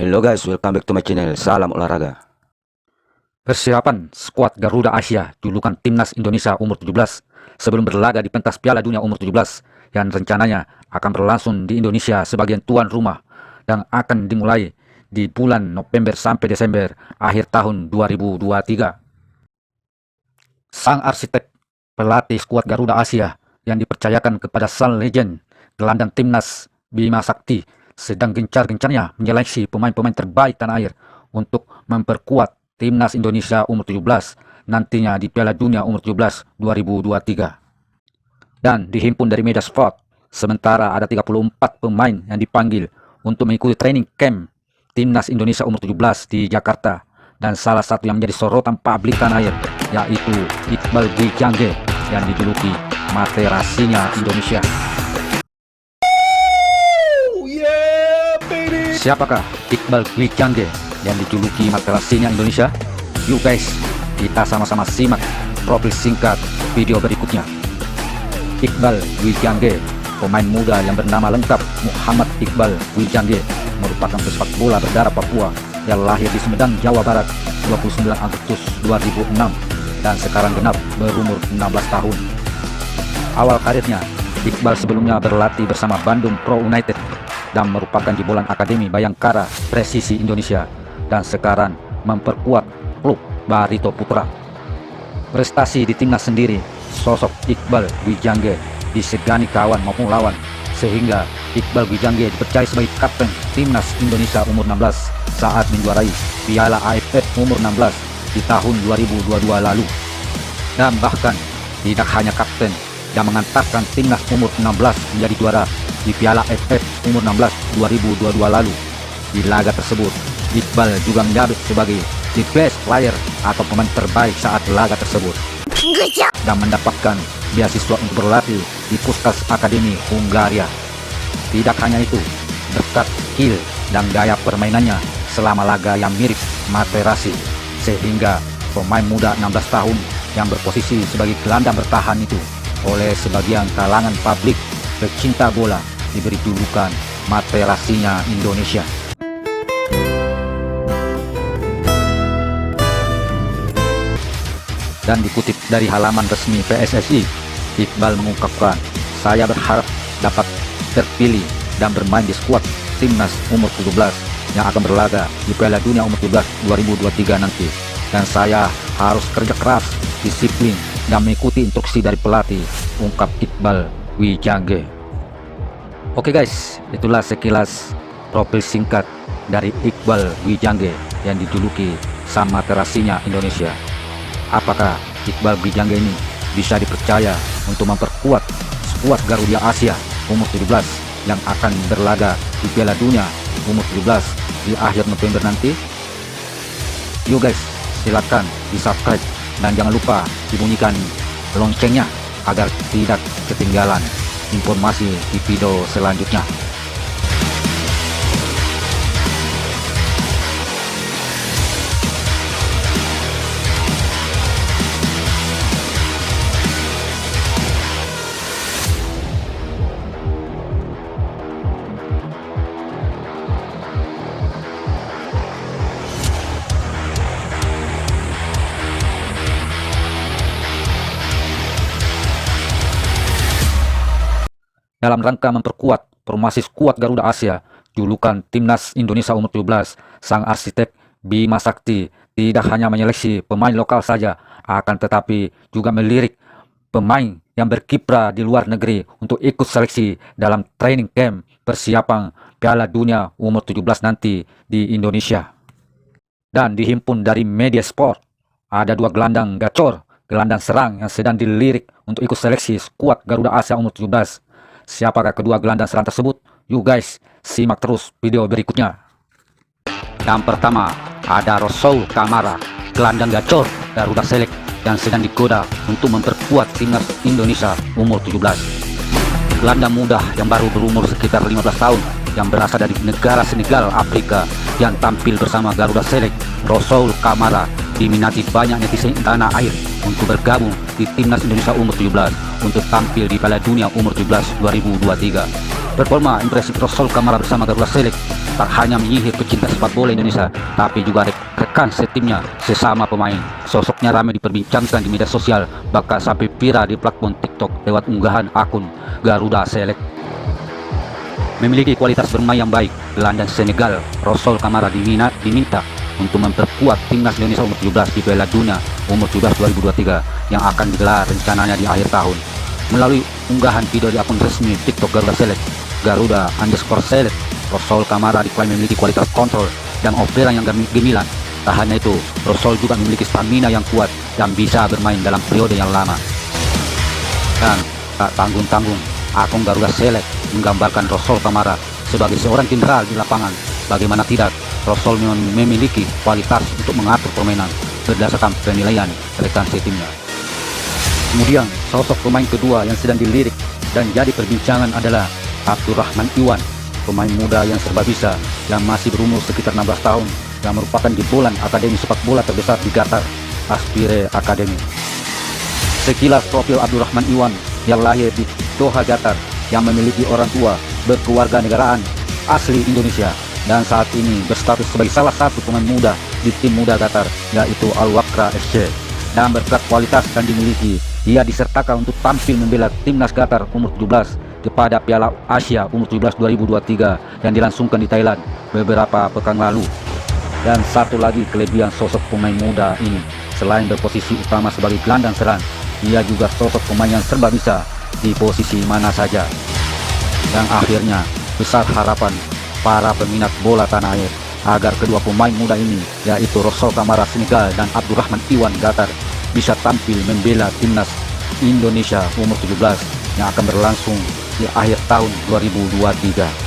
Hello guys, welcome back to my channel. Salam olahraga. Persiapan skuad Garuda Asia julukan Timnas Indonesia umur 17 sebelum berlaga di pentas Piala Dunia umur 17 yang rencananya akan berlangsung di Indonesia sebagai tuan rumah dan akan dimulai di bulan November sampai Desember akhir tahun 2023. Sang arsitek pelatih skuad Garuda Asia yang dipercayakan kepada sang legend gelandang Timnas Bima Sakti sedang gencar-gencarnya menyeleksi pemain-pemain terbaik tanah air untuk memperkuat Timnas Indonesia umur 17 nantinya di Piala Dunia umur 17 2023. Dan dihimpun dari media sport, sementara ada 34 pemain yang dipanggil untuk mengikuti training camp Timnas Indonesia umur 17 di Jakarta. Dan salah satu yang menjadi sorotan publik tanah air yaitu Iqbal Gwijangge yang dijuluki Materasinya Indonesia. Siapakah Iqbal Gwijangge yang dijuluki Materasinya Indonesia? Yuk guys, kita sama-sama simak profil singkat video berikutnya. Iqbal Gwijangge, pemain muda yang bernama lengkap Muhammad Iqbal Gwijangge, merupakan pesepak bola berdarah Papua yang lahir di Sumedang, Jawa Barat 29 Agustus 2006 dan sekarang genap berumur 16 tahun. Awal karirnya, Iqbal sebelumnya berlatih bersama Bandung Pro United dan merupakan jebolan Akademi Bayangkara Presisi Indonesia dan sekarang memperkuat klub Barito Putra. Prestasi di timnas sendiri, sosok Iqbal Gwijangge disegani kawan maupun lawan sehingga Iqbal Gwijangge dipercaya sebagai kapten timnas Indonesia umur 16 saat menjuarai Piala AFF umur 16 di tahun 2022 lalu. Dan bahkan tidak hanya kapten yang mengantarkan timnas umur 16 menjadi juara di Piala AFF umur 16 2022 lalu. Di laga tersebut, Iqbal juga menjabat sebagai the best player atau pemain terbaik saat laga tersebut dan mendapatkan beasiswa untuk berlatih di Puskas Akademi Hungaria. Tidak hanya itu, berkat skill dan gaya permainannya selama laga yang mirip Materasi, sehingga pemain muda 16 tahun yang berposisi sebagai gelandang bertahan itu oleh sebagian kalangan publik pecinta bola diberi julukan Materasinya Indonesia. Dan dikutip dari halaman resmi PSSI, Iqbal mengungkapkan, "Saya berharap dapat terpilih dan bermain di skuad Timnas umur 17 yang akan berlaga di Piala Dunia umur 17 2023 nanti. Dan saya harus kerja keras, disiplin, dan mengikuti instruksi dari pelatih," ungkap Iqbal Gwijangge. Oke guys, itulah sekilas profil singkat dari Iqbal Gwijangge yang dijuluki Sang Materasinya Indonesia. Apakah Iqbal Gwijangge ini bisa dipercaya untuk memperkuat skuad Garuda Asia umur 17 yang akan berlaga di Piala Dunia umur 17 di akhir November nanti? Yuk guys, silakan di subscribe dan jangan lupa dibunyikan loncengnya agar tidak ketinggalan informasi di video selanjutnya. Dalam rangka memperkuat formasi skuad Garuda Asia julukan Timnas Indonesia umur 17, sang arsitek Bima Sakti tidak hanya menyeleksi pemain lokal saja, akan tetapi juga melirik pemain yang berkiprah di luar negeri untuk ikut seleksi dalam training camp persiapan Piala Dunia umur 17 nanti di Indonesia. Dan dihimpun dari media sport, ada dua gelandang gacor, gelandang serang yang sedang dilirik untuk ikut seleksi skuad Garuda Asia umur 17. Siapakah kedua gelandang serang tersebut? Yuk guys, simak terus video berikutnya. Yang pertama, ada Rosoul Kamara, gelandang gacor Garuda Select yang sedang digoda untuk memperkuat Timnas Indonesia umur 17. Gelandang muda yang baru berumur sekitar 15 tahun yang berasal dari negara Senegal, Afrika, yang tampil bersama Garuda Select. Rosoul Kamara diminati banyak netizen tanah air untuk bergabung di Timnas Indonesia umur 17 untuk tampil di Piala Dunia umur 17 2023. Performa impresif Rosol Kamara bersama Garuda Select tak hanya menyihir pecinta sepak bola Indonesia, tapi juga rekan setimnya sesama pemain. Sosoknya ramai diperbincangkan di media sosial, bahkan sampai viral di platform TikTok lewat unggahan akun Garuda Select. Memiliki kualitas bermain yang baik, gelandang Senegal Rosol Kamara diminta untuk memperkuat timnas Indonesia umur 17 di Piala Dunia umur 17 2023 yang akan digelar rencananya di akhir tahun. Melalui unggahan video di akun resmi TikTok Garuda Select, Garuda_Select, Rosol Kamara diklaim memiliki kualitas kontrol dan operan yang gemilang. Tak hanya itu, Rosol juga memiliki stamina yang kuat dan bisa bermain dalam periode yang lama. Dan tak tanggung-tanggung, akun Garuda Select menggambarkan Rosol Kamara sebagai seorang jenderal di lapangan. Bagaimana tidak, Rosol memang memiliki kualitas untuk mengatur permainan berdasarkan penilaian rekan setimnya. Kemudian, sosok pemain kedua yang sedang dilirik dan jadi perbincangan adalah Abdurrahman Iwan, pemain muda yang serba bisa yang masih berumur sekitar 16 tahun yang merupakan jebolan akademi sepak bola terbesar di Qatar, Aspire Academy. Sekilas profil Abdurrahman Iwan yang lahir di Doha, Qatar, yang memiliki orang tua berkeluarga negaraan asli Indonesia dan saat ini berstatus sebagai salah satu pemain muda di tim muda Qatar, yaitu Al Wakrah SC. Dan berkat kualitas yang dimiliki, ia disertakan untuk tampil membela timnas Qatar umur 17 kepada Piala Asia umur 17 2023 yang dilangsungkan di Thailand beberapa pekan lalu. Dan satu lagi kelebihan sosok pemain muda ini, selain berposisi utama sebagai gelandang serang, ia juga sosok pemain yang serba bisa di posisi mana saja. Dan akhirnya, besar harapan para peminat bola tanah air agar kedua pemain muda ini, yaitu Rosol Kamara Senegal dan Abdurrahman Iwan Qatar, bisa tampil membela timnas Indonesia umur 17 yang akan berlangsung di akhir tahun 2023.